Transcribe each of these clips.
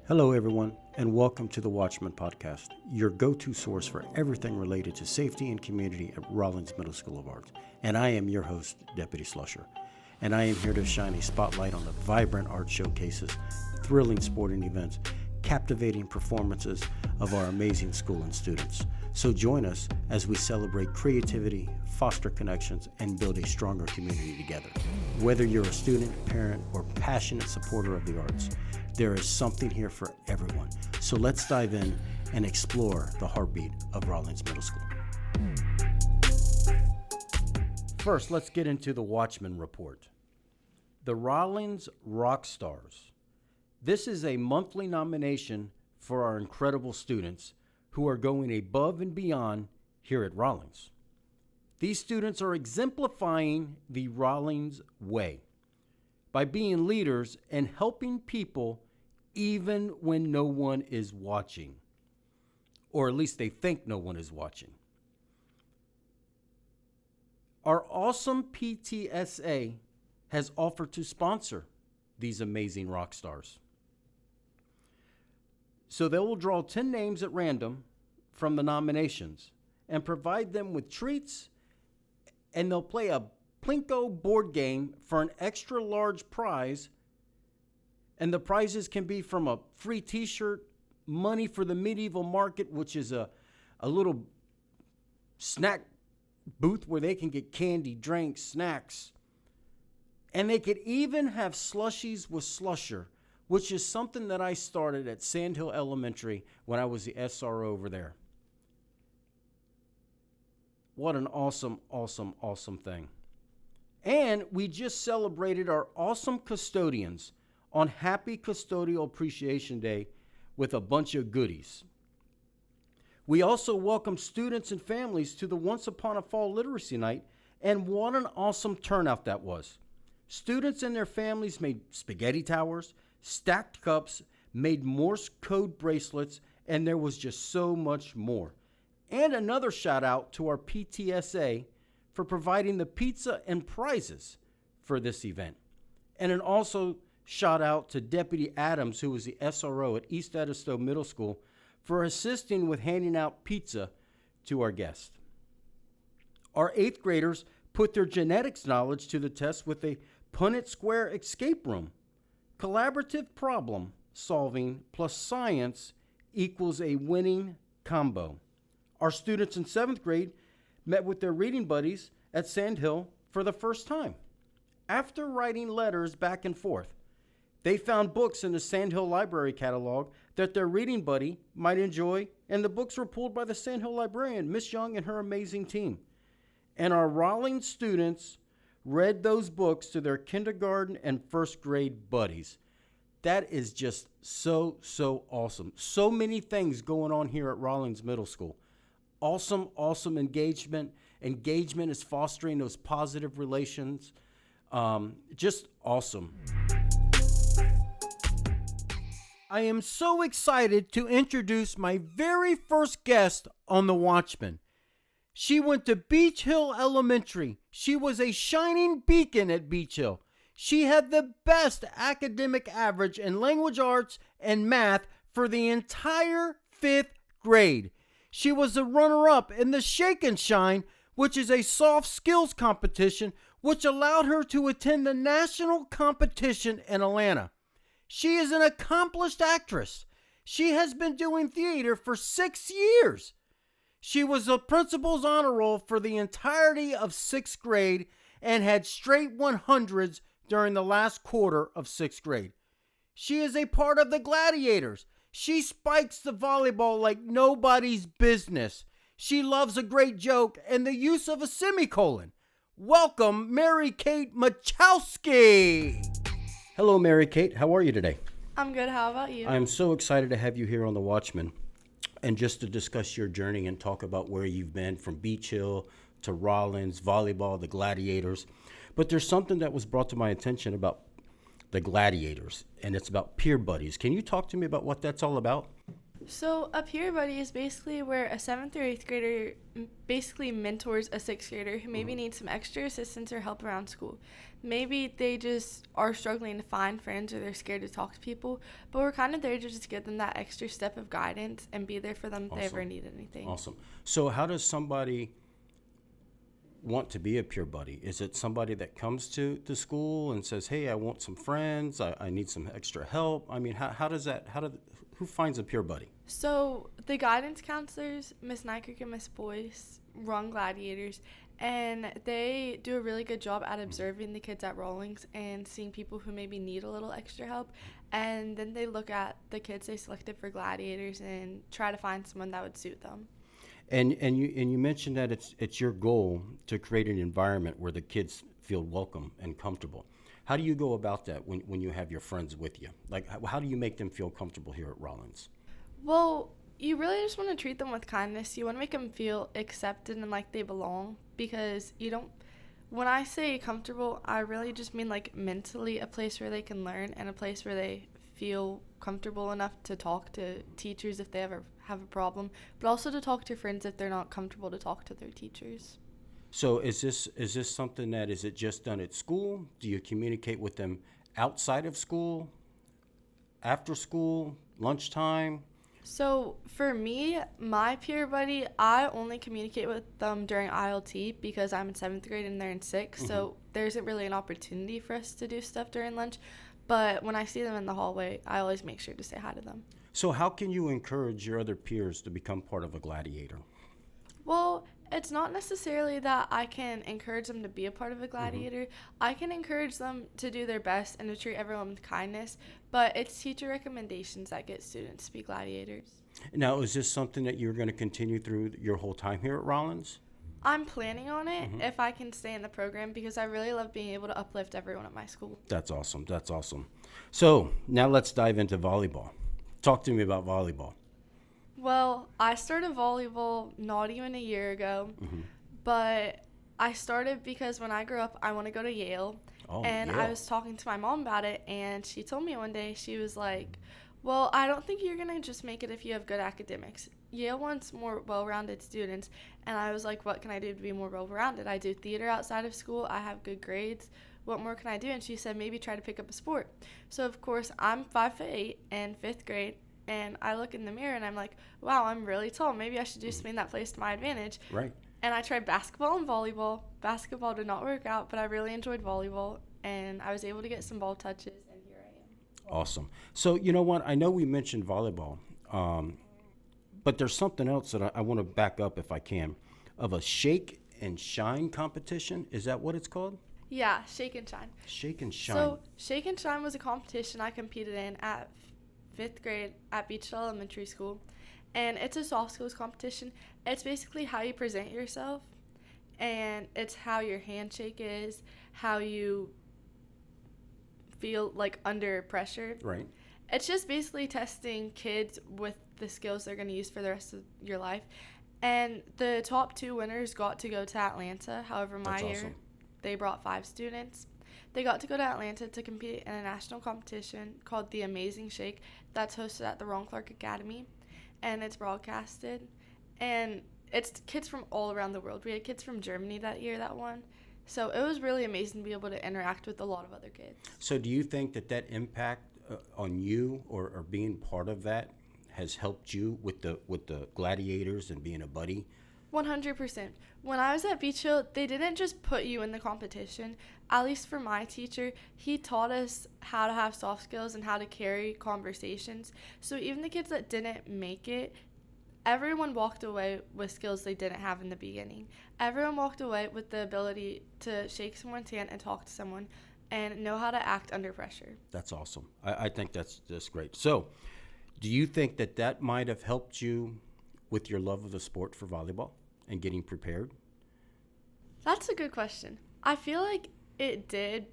Hello, everyone, and welcome to the Watchman Podcast, your go-to source for everything related to safety and community at Rollins Middle School of Arts. And I am your host, Deputy Slusher. And I am here to shine a spotlight on the vibrant art showcases, thrilling sporting events, captivating performances of our amazing school and students. So join us as we celebrate creativity, foster connections, and build a stronger community together. Whether you're a student, parent, or passionate supporter of the arts, there is something here for everyone. So let's dive in and explore the heartbeat of Rollins Middle School. First, let's get into the Watchman Report. The Rollins Rock Stars. This is a monthly nomination for our incredible students who are going above and beyond here at Rollins. These students are exemplifying the Rollins way by being leaders and helping people even when no one is watching, or at least they think no one is watching. Our awesome PTSA has offered to sponsor these amazing rock stars. So they will draw 10 names at random from the nominations and provide them with treats, and they'll play a Plinko board game for an extra large prize, and the prizes can be from a free t-shirt, money for the medieval market, which is a little snack booth where they can get candy, drinks, snacks, and they could even have slushies with Slusher, which is something that I started at Sandhill Elementary when I was the SRO over there. What an awesome, awesome, awesome thing. And we just celebrated our awesome custodians on Happy Custodial Appreciation Day with a bunch of goodies. We also welcomed students and families to the Once Upon a Fall Literacy Night, and what an awesome turnout that was. Students and their families made spaghetti towers, stacked cups, made Morse code bracelets, and there was just so much more. And another shout out to our PTSA for providing the pizza and prizes for this event. And an also shout out to Deputy Adams, who was the SRO at East Edisto Middle School, for assisting with handing out pizza to our guests. Our 8th graders put their genetics knowledge to the test with a Punnett Square escape room. Collaborative problem solving plus science equals a winning combo. Our students in 7th grade met with their reading buddies at Sandhill for the first time. After writing letters back and forth, they found books in the Sandhill Library catalog that their reading buddy might enjoy, and the books were pulled by the Sandhill librarian, Miss Young, and her amazing team. And our Rollins students read those books to their kindergarten and 1st grade buddies. That is just so, so awesome. So many things going on here at Rollins Middle School. Awesome, awesome engagement. Engagement is fostering those positive relations. Just awesome. I am so excited to introduce my very first guest on The Watchman. She went to Beach Hill Elementary. She was a shining beacon at Beach Hill. She had the best academic average in language arts and math for the entire 5th grade. She was the runner-up in the Shake and Shine, which is a soft skills competition, which allowed her to attend the national competition in Atlanta. She is an accomplished actress. She has been doing theater for 6 years. She was the principal's honor roll for the entirety of 6th grade and had straight 100s during the last quarter of 6th grade. She is a part of the Gladiators. She spikes the volleyball like nobody's business. She loves a great joke and the use of a semicolon. Welcome, Mary Kate Machowski. Hello, Mary Kate. How are you today? I'm good. How about you? I'm so excited to have you here on The Watchman and just to discuss your journey and talk about where you've been from Beach Hill to Rollins, volleyball, the Gladiators. But there's something that was brought to my attention about the Gladiators, and it's about peer buddies. Can you talk to me about what that's all about? So a peer buddy is basically where a 7th or 8th grader basically mentors a 6th grader who maybe needs some extra assistance or help around school. Maybe they just are struggling to find friends or they're scared to talk to people, but we're kind of there to just give them that extra step of guidance and be there for them if they ever Awesome. need anything. Awesome. So, how does somebody want to be a peer buddy? Is it somebody that comes to the school and says, "Hey, I want some friends. I need some extra help"? I mean, how does that? Who finds a peer buddy? So the guidance counselors, Miss Nykerk and Miss Boyce, run Gladiators, and they do a really good job at observing the kids at Rawlings and seeing people who maybe need a little extra help. And then they look at the kids they selected for Gladiators and try to find someone that would suit them. And you mentioned that it's your goal to create an environment where the kids feel welcome and comfortable. How do you go about that when you have your friends with you? Like, how do you make them feel comfortable here at Rollins? Well, you really just want to treat them with kindness. You want to make them feel accepted and like they belong because you don't. When I say comfortable, I really just mean like mentally a place where they can learn and a place where they feel comfortable enough to talk to teachers if they ever have a problem, but also to talk to friends if they're not comfortable to talk to their teachers. So is this something that is it just done at school? Do you communicate with them outside of school, after school, lunchtime? So for me, my peer buddy, I only communicate with them during ILT because I'm in 7th grade and they're in 6th. So there isn't really an opportunity for us to do stuff during lunch. But when I see them in the hallway, I always make sure to say hi to them. So how can you encourage your other peers to become part of a gladiator? Well, it's not necessarily that I can encourage them to be a part of a gladiator. I can encourage them to do their best and to treat everyone with kindness, but it's teacher recommendations that get students to be gladiators. Now, is this something that you're going to continue through your whole time here at Rollins? I'm planning on it if I can stay in the program because I really love being able to uplift everyone at my school. That's awesome. That's awesome. So now let's dive into volleyball. Talk to me about volleyball. Well, I started volleyball not even a year ago, but I started because when I grew up, I want to go to Yale. Oh, And yeah. I was talking to my mom about it, and she told me one day, she was like, well, I don't think you're going to just make it if you have good academics. Yale wants more well-rounded students. And I was like, what can I do to be more well-rounded? I do theater outside of school. I have good grades. What more can I do? And she said, maybe try to pick up a sport. So, of course, I'm 5'8" in 5th grade. And I look in the mirror and I'm like, wow, I'm really tall. Maybe I should do something that plays to my advantage. Right. And I tried basketball and volleyball. Basketball did not work out, but I really enjoyed volleyball. And I was able to get some ball touches, and here I am. Awesome. So you know what? I know we mentioned volleyball, but there's something else that I want to back up if I can, of a shake and shine competition. Is that what it's called? Yeah, Shake and Shine. Shake and shine. So Shake and Shine was a competition I competed in at 5th grade at Beach Elementary School. And it's a soft skills competition. It's basically how you present yourself, and it's how your handshake is, how you feel like under pressure. Right. It's just basically testing kids with the skills they're going to use for the rest of your life. And the top 2 winners got to go to Atlanta. However, my That's year, awesome. they brought 5 students. They got to go to Atlanta to compete in a national competition called The Amazing Shake that's hosted at the Ron Clark Academy, and it's broadcasted. And it's kids from all around the world. We had kids from Germany that year that won. So it was really amazing to be able to interact with a lot of other kids. So do you think that impact on you or being part of that has helped you with the gladiators and being a buddy? 100%. When I was at Beach Hill, they didn't just put you in the competition. At least for my teacher, he taught us how to have soft skills and how to carry conversations. So even the kids that didn't make it, everyone walked away with skills they didn't have in the beginning. Everyone walked away with the ability to shake someone's hand and talk to someone and know how to act under pressure. That's awesome. I think that's great. So do you think that might have helped you with your love of the sport for volleyball and getting prepared? That's a good question. I feel like it did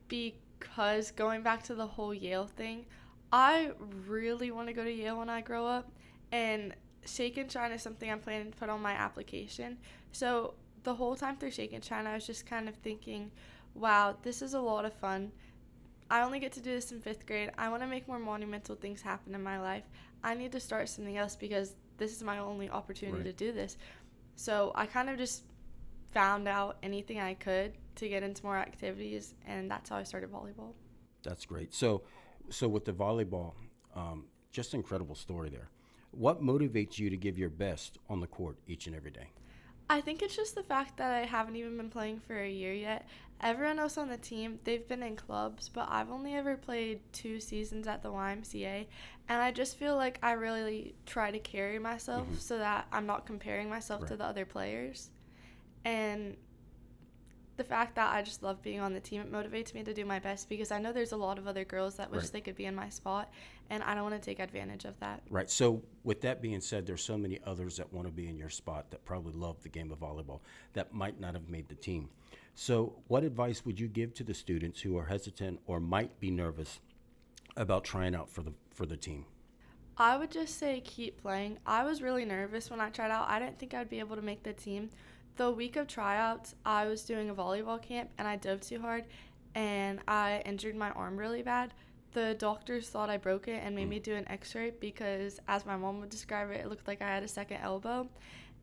because going back to the whole Yale thing, I really want to go to Yale when I grow up, and Shake and Shine is something I'm planning to put on my application. So the whole time through Shake and Shine, I was just kind of thinking, wow, this is a lot of fun. I only get to do this in 5th grade. I want to make more monumental things happen in my life. I need to start something else because this is my only opportunity Right. to do this. So I kind of just found out anything I could to get into more activities, and that's how I started volleyball. That's great. So with the volleyball, just incredible story there. What motivates you to give your best on the court each and every day? I think it's just the fact that I haven't even been playing for a year yet. Everyone else on the team, they've been in clubs, but I've only ever played 2 seasons at the YMCA, and I just feel like I really try to carry myself Hmm. so that I'm not comparing myself to Right. the other players. And the fact that I just love being on the team, it motivates me to do my best because I know there's a lot of other girls that wish Right. they could be in my spot, and I don't want to take advantage of that. Right. So, with that being said, there's so many others that want to be in your spot that probably love the game of volleyball that might not have made the team. So, what advice would you give to the students who are hesitant or might be nervous about trying out for the team? I would just say keep playing. I was really nervous when I tried out. I didn't think I'd be able to make the team. The week of tryouts, I was doing a volleyball camp and I dove too hard and I injured my arm really bad. The doctors thought I broke it and made Mm. me do an x-ray because, as my mom would describe it, it looked like I had a second elbow.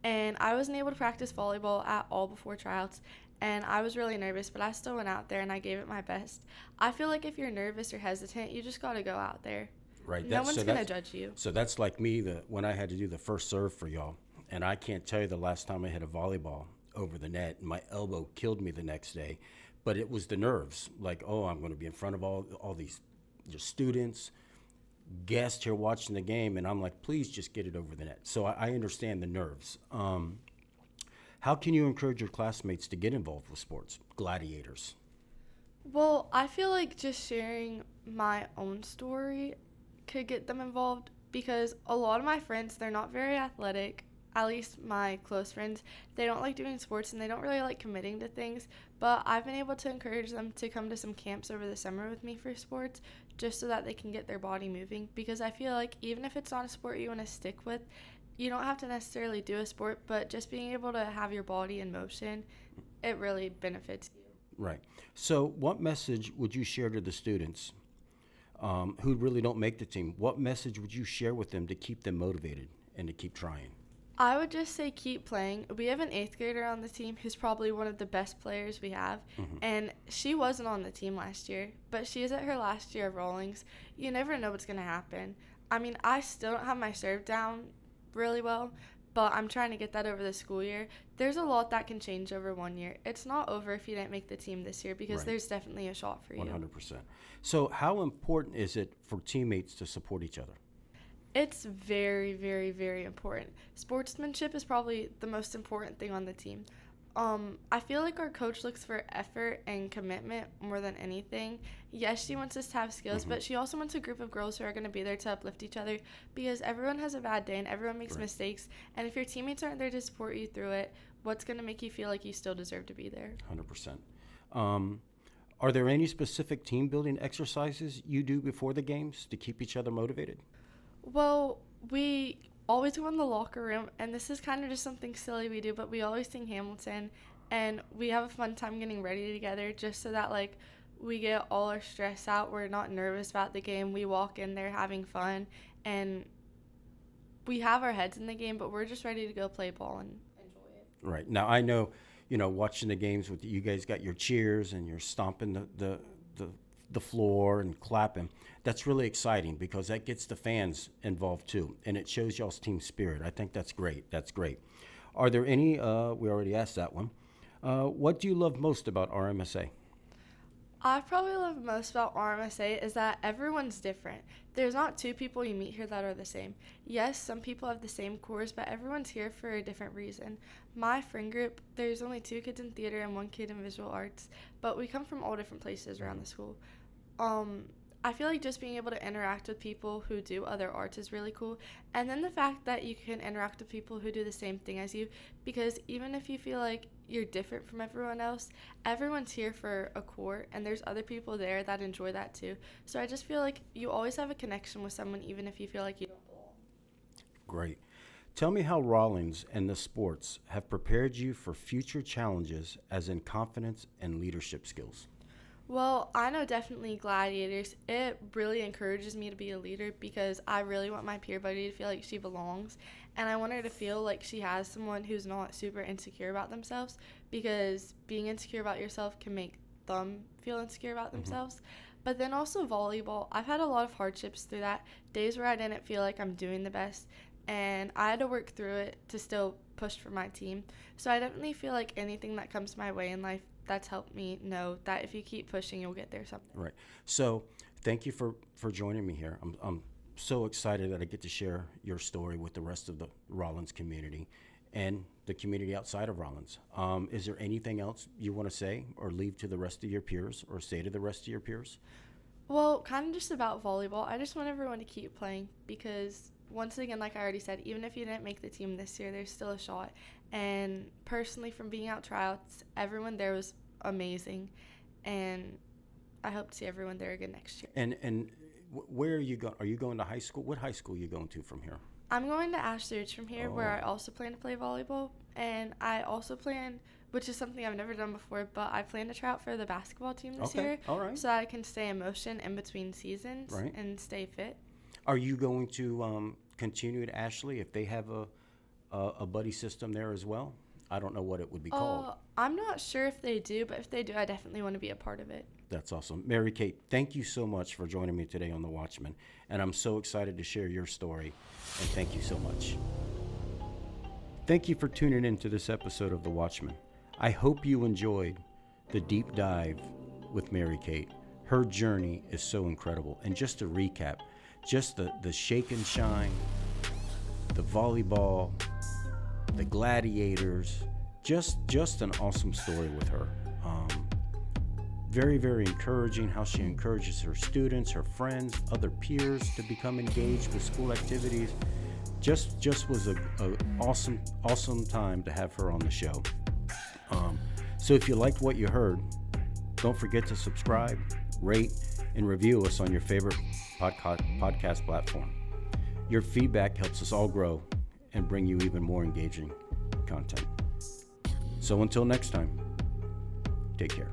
And I wasn't able to practice volleyball at all before tryouts. And I was really nervous, but I still went out there and I gave it my best. I feel like if you're nervous or hesitant, you just got to go out there. Right. No one's going to judge you. So that's like me when I had to do the first serve for y'all, and I can't tell you the last time I hit a volleyball over the net, and my elbow killed me the next day, but it was the nerves. Like, oh, I'm going to be in front of all these just students, guests here watching the game, and I'm like, please just get it over the net. So I understand the nerves. How can you encourage your classmates to get involved with sports? Gladiators. Well, I feel like just sharing my own story could get them involved because a lot of my friends, they're not very athletic. At least my close friends, they don't like doing sports and they don't really like committing to things. But I've been able to encourage them to come to some camps over the summer with me for sports just so that they can get their body moving. Because I feel like even if it's not a sport you want to stick with, you don't have to necessarily do a sport, but just being able to have your body in motion, it really benefits you. Right. So, what message would you share to the students who really don't make the team? What message would you share with them to keep them motivated and to keep trying? I would just say keep playing. We have an eighth grader on the team who's probably one of the best players we have, Hmm. and she wasn't on the team last year, but she is at her last year of Rawlings. You never know what's going to happen. I mean, I still don't have my serve down really well, but I'm trying to get that over the school year. There's a lot that can change over one year. It's not over if you didn't make the team this year because Right. there's definitely a shot for you. 100%. So, how important is it for teammates to support each other? It's very, very, very important. Sportsmanship is probably the most important thing on the team. I feel like our coach looks for effort and commitment more than anything. Yes, she wants us to have skills, Hmm. but she also wants a group of girls who are going to be there to uplift each other because everyone has a bad day and everyone makes Right. mistakes. And if your teammates aren't there to support you through it, what's going to make you feel like you still deserve to be there? 100%. Um, are there any specific team building exercises you do before the games to keep each other motivated? Well, we always go in the locker room, and this is kind of just something silly we do, but we always sing Hamilton, and we have a fun time getting ready together just so that, like, we get all our stress out. We're not nervous about the game. We walk in there having fun, and we have our heads in the game, but we're just ready to go play ball and enjoy it. Right. Now, I know, watching the games with you guys got your cheers and you're stomping the floor and clapping. That's really exciting because that gets the fans involved too, and it shows y'all's team spirit. I think that's great. That's great. Are there any? We already asked that one. What do you love most about RMSA? I probably love most about RMSA is that everyone's different. There's not two people you meet here that are the same. Yes, some people have the same course, but everyone's here for a different reason. My friend group, there's only 2 kids in theater and 1 kid in visual arts, but we come from all different places around the school. I feel like just being able to interact with people who do other arts is really cool. And then the fact that you can interact with people who do the same thing as you, because even if you feel like you're different from everyone else, everyone's here for a court, and there's other people there that enjoy that too. So I just feel like you always have a connection with someone, even if you feel like you don't belong. Great. Tell me how Rawlings and the sports have prepared you for future challenges, as in confidence and leadership skills. Well, I know definitely Gladiators. It really encourages me to be a leader because I really want my peer buddy to feel like she belongs. And I want her to feel like she has someone who's not super insecure about themselves, because being insecure about yourself can make them feel insecure about themselves. But then also volleyball. I've had a lot of hardships through that. Days where I didn't feel like I'm doing the best. And I had to work through it to still push for my team. So I definitely feel like anything that comes my way in life, that's helped me know that if you keep pushing, you'll get there someday. Right. So thank you for joining me here. I'm so excited that I get to share your story with the rest of the Rollins community and the community outside of Rollins. Is there anything else you want to say or leave to the rest of your peers or say to the rest of your peers? Well, kind of just about volleyball. I just want everyone to keep playing because, once again, like I already said, even if you didn't make the team this year, there's still a shot. And personally, from being out tryouts, everyone there was amazing. And I hope to see everyone there again next year. And where are you going? Are you going to high school? What high school are you going to from here? I'm going to Ashley Ridge from here, where Oh. I also plan to play volleyball. And I also plan, which is something I've never done before, but I plan to try out for the basketball team this Okay, year. all right. So that I can stay in motion in between seasons Right. and stay fit. Are you going to continue at Ashley if they have a buddy system there as well? I don't know what it would be called. I'm not sure if they do, but if they do, I definitely want to be a part of it. That's awesome. Mary Kate, thank you so much for joining me today on The Watchman. And I'm so excited to share your story. And thank you so much. Thank you for tuning in to this episode of The Watchman. I hope you enjoyed the deep dive with Mary Kate. Her journey is so incredible. And just to recap, just the shake and shine, the volleyball, the Gladiators, just an awesome story with her. Very, very encouraging how she encourages her students, her friends, other peers to become engaged with school activities. Just was a awesome time to have her on the show. So if you liked what you heard, don't forget to subscribe, rate, and review us on your favorite podcast platform. Your feedback helps us all grow and bring you even more engaging content. So until next time, take care.